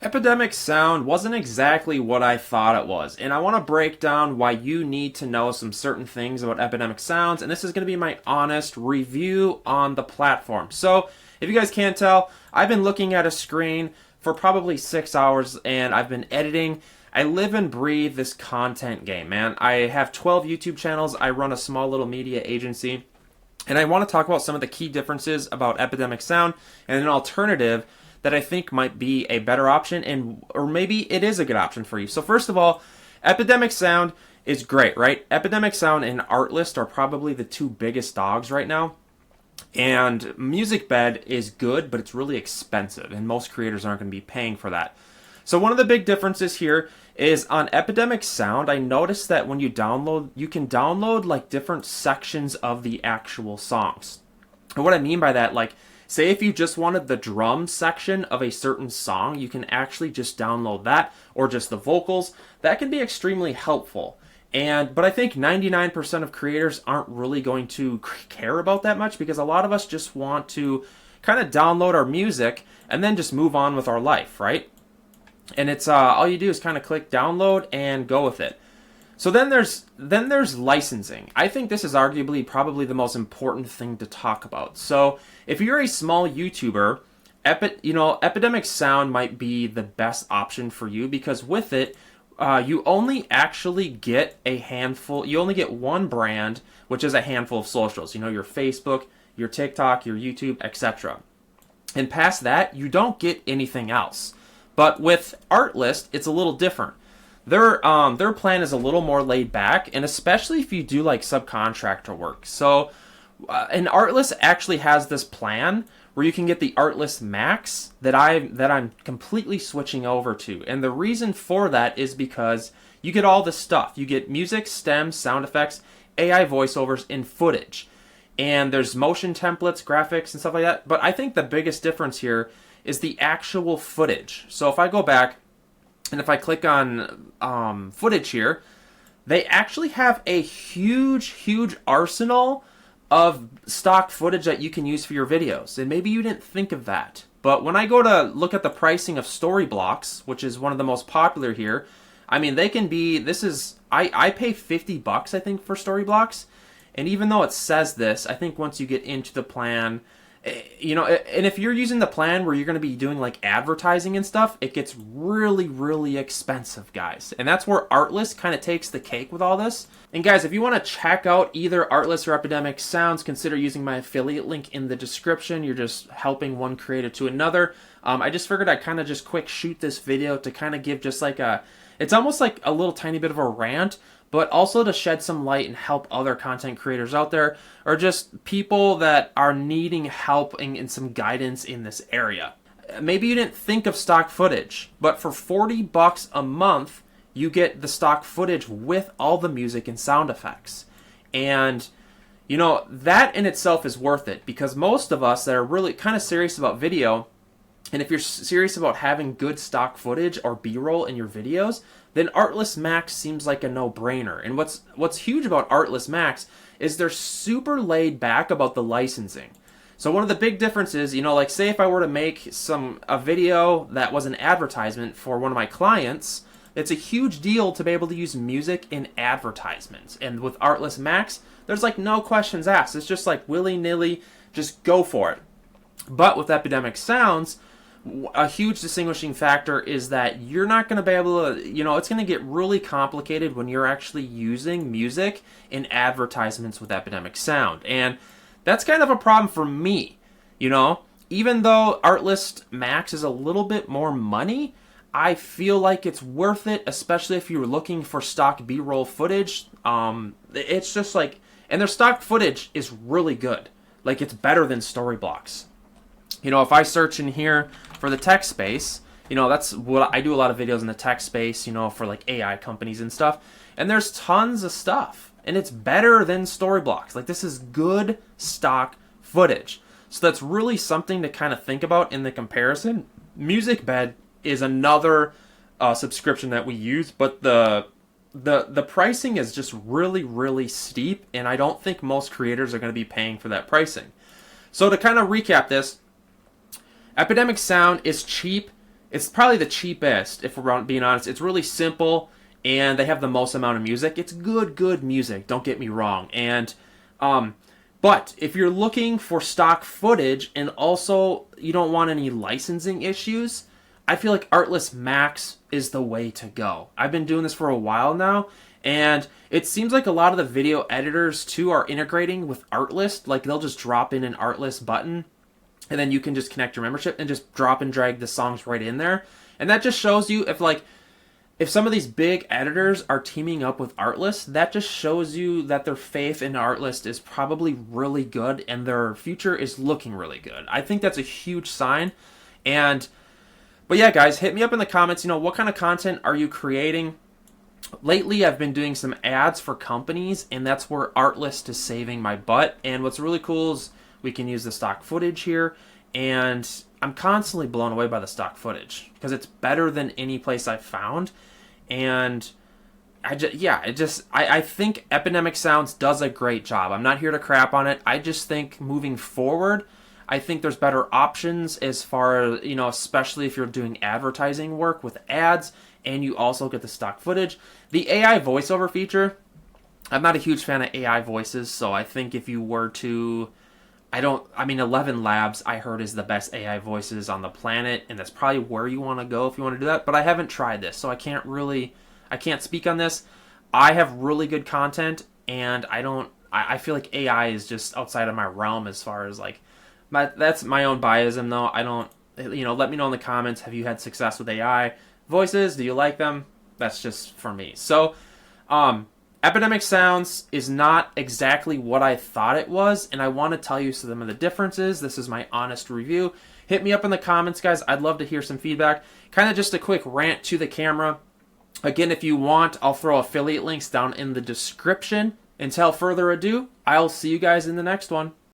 Epidemic Sound wasn't exactly what I thought it was, and I want to break down why you need to know some certain things about Epidemic Sounds, and this is going to be my honest review on the platform. So, if you guys can't tell, I've been looking at a screen for probably 6 hours, and I've been editing. I live and breathe this content game, man. I have 12 YouTube channels, I run a small little media agency, and I want to talk about some of the key differences about Epidemic Sound and an alternative that I think might be a better option, and or maybe it is a good option for you. So first of all, Epidemic Sound is great, right? Epidemic Sound and Artlist are probably the two biggest dogs right now. And Music Bed is good, but it's really expensive, and most creators aren't going to be paying for that. So one of the big differences here is on Epidemic Sound, I noticed that when you download, you can download like different sections of the actual songs. And what I mean by that, like, say if you just wanted the drum section of a certain song, you can actually just download that, or just the vocals. That can be extremely helpful. But I think 99% of creators aren't really going to care about that much, because a lot of us just want to kind of download our music and then just move on with our life, right? And it's all you do is kind of click download and go with it. So then there's licensing. I think this is arguably probably the most important thing to talk about. So if you're a small YouTuber, Epidemic Sound might be the best option for you, because with it, you only actually get a handful. You only get one brand, which is a handful of socials. You know, your Facebook, your TikTok, your YouTube, etc. And past that, you don't get anything else. But with Artlist, it's a little different. Their plan is a little more laid back, and especially if you do like subcontractor work. So, and Artlist actually has this plan where you can get the Artlist Max that I'm completely switching over to. And the reason for that is because you get all this stuff. You get music, stems, sound effects, AI voiceovers, and footage. And there's motion templates, graphics, and stuff like that. But I think the biggest difference here is the actual footage. So if I go back, and if I click on footage here, they actually have a huge arsenal of stock footage that you can use for your videos. And maybe you didn't think of that. But when I go to look at the pricing of story blocks, which is one of the most popular here, I mean, they can be, I pay $50, I think, for story blocks. And even though it says this, I think once you get into the plan, and if you're using the plan where you're going to be doing like advertising and stuff, it gets really expensive, guys. And that's where Artlist kind of takes the cake with all this. And guys, if you want to check out either Artlist or Epidemic Sounds, consider using my affiliate link in the description. You're just helping one creator to another. I just figured I'd kind of just quick shoot this video to kind of give just like it's almost like a little tiny bit of a rant, but also to shed some light and help other content creators out there, or just people that are needing help and some guidance in this area. Maybe you didn't think of stock footage, but for $40 a month, you get the stock footage with all the music and sound effects. And, that in itself is worth it, because most of us that are really kind of serious about video, and if you're serious about having good stock footage or B-roll in your videos, then Artlist Max seems like a no-brainer. And what's huge about Artlist Max is they're super laid back about the licensing. So one of the big differences, like say if I were to make a video that was an advertisement for one of my clients, it's a huge deal to be able to use music in advertisements. And with Artlist Max, there's like no questions asked. It's just like willy-nilly, just go for it. But with Epidemic Sounds, a huge distinguishing factor is that you're not going to be able to, it's going to get really complicated when you're actually using music in advertisements with Epidemic Sound. And that's kind of a problem for me, Even though Artlist Max is a little bit more money, I feel like it's worth it, especially if you're looking for stock B-roll footage. It's just like, and their stock footage is really good. Like, it's better than story blocks. If I search in here for the tech space, that's what I do, a lot of videos in the tech space, for like AI companies and stuff. And there's tons of stuff. And it's better than story blocks. Like, this is good stock footage. So that's really something to kind of think about in the comparison. Music Bed is another subscription that we use, but the pricing is just really steep, and I don't think most creators are going to be paying for that pricing. So to kind of recap this, Epidemic Sound is cheap, it's probably the cheapest, if we're being honest. It's really simple, and they have the most amount of music. It's good music, don't get me wrong. And but if you're looking for stock footage and also you don't want any licensing issues, I feel like Artlist Max is the way to go. I've been doing this for a while now, and it seems like a lot of the video editors too are integrating with Artlist. Like they'll just drop in an Artlist button, and then you can just connect your membership and just drop and drag the songs right in there. And that just shows you if some of these big editors are teaming up with Artlist, that just shows you that their faith in Artlist is probably really good and their future is looking really good. I think that's a huge sign. But yeah, guys, hit me up in the comments. What kind of content are you creating? Lately, I've been doing some ads for companies, and that's where Artlist is saving my butt. And what's really cool is we can use the stock footage here, and I'm constantly blown away by the stock footage because it's better than any place I've found. And I think Epidemic Sounds does a great job. I'm not here to crap on it. I just think moving forward, I think there's better options as far as, especially if you're doing advertising work with ads and you also get the stock footage. The AI voiceover feature, I'm not a huge fan of AI voices, so I think if you were to, 11 Labs I heard is the best AI voices on the planet, and that's probably where you want to go if you want to do that, but I haven't tried this, so I can't speak on this. I have really good content, and I feel like AI is just outside of my realm as far as that's my own biasm though. I don't, let me know in the comments, have you had success with AI voices? Do you like them? That's just for me. So, Epidemic Sounds is not exactly what I thought it was, and I want to tell you some of the differences. This is my honest review. Hit me up in the comments, guys. I'd love to hear some feedback. Kind of just a quick rant to the camera. Again, if you want, I'll throw affiliate links down in the description. Until further ado, I'll see you guys in the next one.